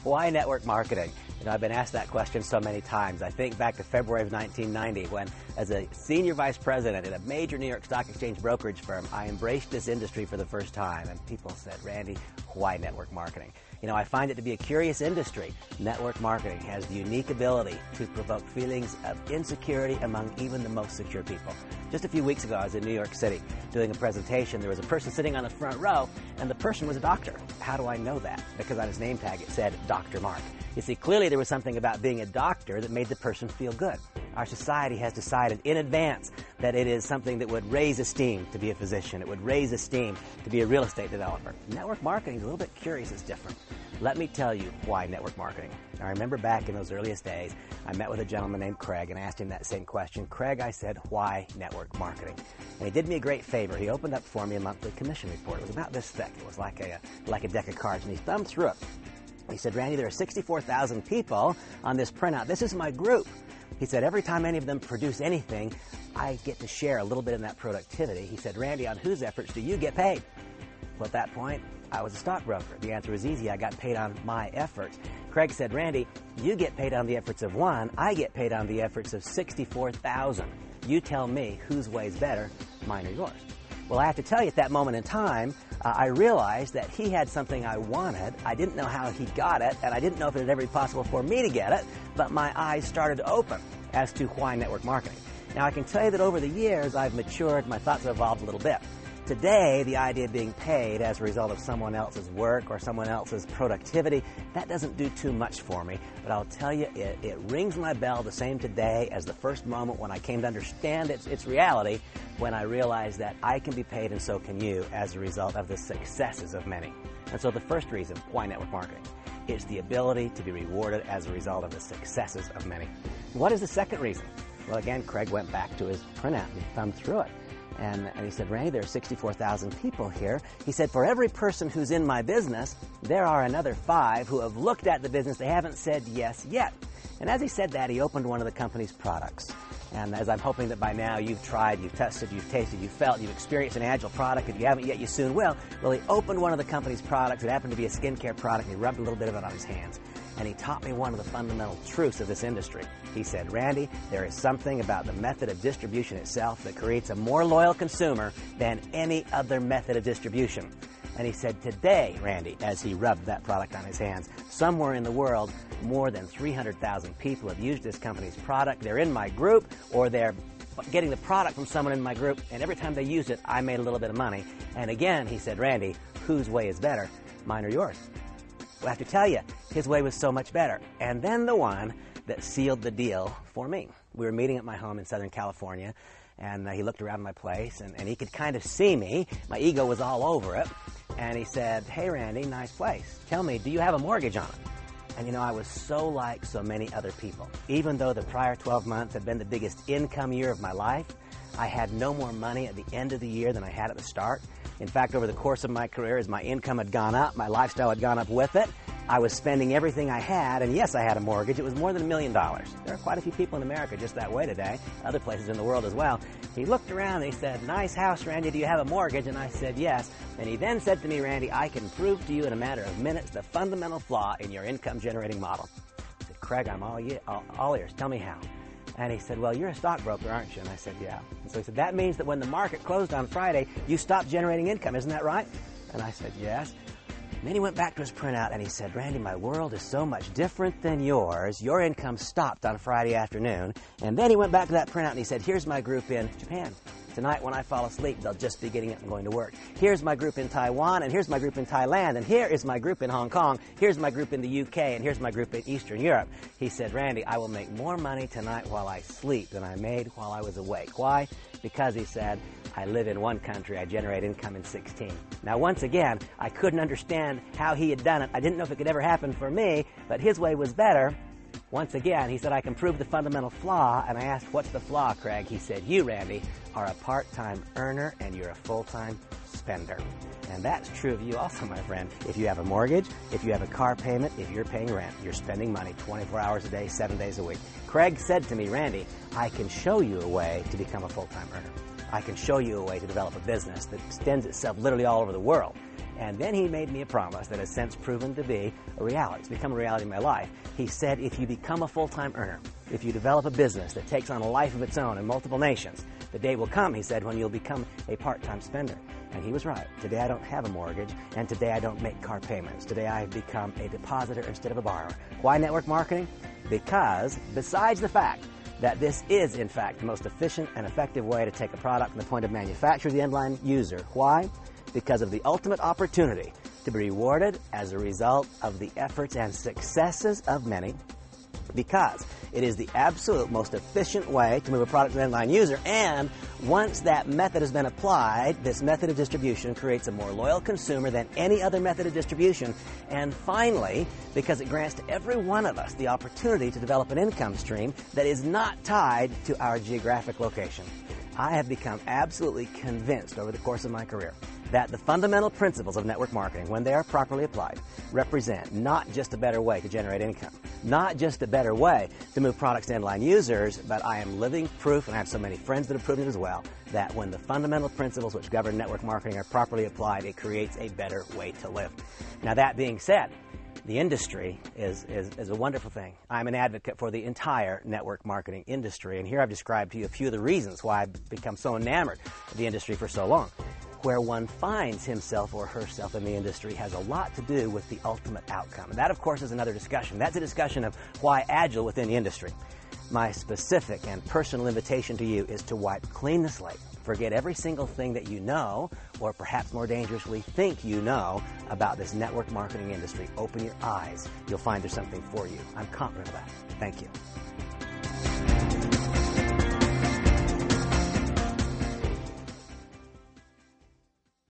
Why network marketing? You know, I've been asked that question so many times. I think back to February of 1990 when, as a senior vice president at a major New York Stock Exchange brokerage firm, I embraced this industry for the first time. And people said, Randy, why network marketing? You know, I find it to be a curious industry. Network marketing has the unique ability to provoke feelings of insecurity among even the most secure people. Just a few weeks ago, I was in New York City doing a presentation. There was a person sitting on the front row, and the person was a doctor. How do I know that? Because on his name tag it said Dr. Mark. You see, clearly there was something about being a doctor that made the person feel good. Our society has decided in advance that it is something that would raise esteem to be a physician. It would raise esteem to be a real estate developer. Network marketing is a little bit curious. It's different. Let me tell you why network marketing. I remember back in those earliest days, I met with a gentleman named Craig and asked him that same question. Craig, I said, why network marketing? And he did me a great favor. He opened up for me a monthly commission report. It was about this thick. It was like a deck of cards, and he thumbed through it. He said, Randy, there are 64,000 people on this printout. This is my group. He said, every time any of them produce anything, I get to share a little bit in that productivity. He said, Randy, on whose efforts do you get paid? Well, at that point, I was a stockbroker. The answer was easy. I got paid on my efforts. Craig said, Randy, you get paid on the efforts of one. I get paid on the efforts of 64,000. You tell me whose way is better, mine or yours. Well, I have to tell you, at that moment in time, I realized that he had something I wanted. I didn't know how he got it, and I didn't know if it would ever be possible for me to get it, but my eyes started to open as to why network marketing. Now, I can tell you that over the years, I've matured, my thoughts have evolved a little bit. Today, the idea of being paid as a result of someone else's work or someone else's productivity, that doesn't do too much for me. But I'll tell you, it rings my bell the same today as the first moment when I came to understand its reality, when I realized that I can be paid and so can you as a result of the successes of many. And so the first reason, why network marketing? It's the ability to be rewarded as a result of the successes of many. What is the second reason? Well, again, Craig went back to his printout and he thumbed through it. And he said, Randy, there are 64,000 people here. He said, for every person who's in my business, there are another 5 who have looked at the business. They haven't said yes yet. And as he said that, he opened one of the company's products. And as I'm hoping that by now you've tried, you've tested, you've tasted, you've felt, you've experienced an Agel product. If you haven't yet, you soon will. Well, he opened one of the company's products. It happened to be a skincare product, and he rubbed a little bit of it on his hands. And he taught me one of the fundamental truths of this industry. He said, Randy, there is something about the method of distribution itself that creates a more loyal consumer than any other method of distribution. And he said, today, Randy, as he rubbed that product on his hands, somewhere in the world, more than 300,000 people have used this company's product. They're in my group, or they're getting the product from someone in my group, and every time they used it, I made a little bit of money. And again, he said, Randy, whose way is better, mine or yours? Well, I have to tell you, his way was so much better. And then the one that sealed the deal for me. We were meeting at my home in Southern California, and he looked around my place, and he could kind of see me. My ego was all over it. And he said, hey, Randy, nice place. Tell me, do you have a mortgage on it? And you know, I was so like so many other people. Even though the prior 12 months had been the biggest income year of my life, I had no more money at the end of the year than I had at the start. In fact, over the course of my career, as my income had gone up, my lifestyle had gone up with it, I was spending everything I had, and yes, I had a mortgage. It was more than $1 million. There are quite a few people in America just that way today, other places in the world as well. He looked around and he said, nice house, Randy, do you have a mortgage? And I said, yes. And he then said to me, Randy, I can prove to you in a matter of minutes the fundamental flaw in your income-generating model. I said, Craig, I'm all ears. Tell me how. And he said, well, you're a stockbroker, aren't you? And I said, yeah. And so he said, that means that when the market closed on Friday, you stopped generating income. Isn't that right? And I said, yes. And then he went back to his printout and he said, Randy, my world is so much different than yours. Your income stopped on Friday afternoon. And then he went back to that printout and he said, here's my group in Japan. Tonight when I fall asleep, they'll just be getting up and going to work. Here's my group in Taiwan, and here's my group in Thailand, and here is my group in Hong Kong. Here's my group in the UK, and here's my group in Eastern Europe. He said, Randy, I will make more money tonight while I sleep than I made while I was awake. Why? Because, he said, I live in one country, I generate income in 16. Now, once again, I couldn't understand how he had done it. I didn't know if it could ever happen for me, but his way was better. Once again, he said, I can prove the fundamental flaw, and I asked, what's the flaw, Craig? He said, you, Randy, are a part-time earner, and you're a full-time spender. And that's true of you also, my friend. If you have a mortgage, if you have a car payment, if you're paying rent, you're spending money 24 hours a day, 7 days a week. Craig said to me, Randy, I can show you a way to become a full-time earner. I can show you a way to develop a business that extends itself literally all over the world. And then he made me a promise that has since proven to be a reality. It's become a reality in my life. He said, if you become a full-time earner, if you develop a business that takes on a life of its own in multiple nations, the day will come, he said, when you'll become a part-time spender. And he was right. Today I don't have a mortgage, and today I don't make car payments. Today I have become a depositor instead of a borrower. Why network marketing? Because besides the fact that this is, in fact, the most efficient and effective way to take a product from the point of manufacture to the end-line user. Why? Because of the ultimate opportunity to be rewarded as a result of the efforts and successes of many, because it is the absolute most efficient way to move a product to the end-line user, and once that method has been applied, this method of distribution creates a more loyal consumer than any other method of distribution, and finally, because it grants to every one of us the opportunity to develop an income stream that is not tied to our geographic location. I have become absolutely convinced over the course of my career that the fundamental principles of network marketing, when they are properly applied, represent not just a better way to generate income, not just a better way to move products to end-line users, but I am living proof, and I have so many friends that have proven it as well, that when the fundamental principles which govern network marketing are properly applied, it creates a better way to live. Now, that being said, the industry is a wonderful thing. I'm an advocate for the entire network marketing industry, and here I've described to you a few of the reasons why I've become so enamored of the industry for so long. Where one finds himself or herself in the industry has a lot to do with the ultimate outcome. And that, of course, is another discussion. That's a discussion of why Agel within the industry. My specific and personal invitation to you is to wipe clean the slate. Forget every single thing that you know, or perhaps more dangerously, think you know about this network marketing industry. Open your eyes. You'll find there's something for you. I'm confident of that. Thank you.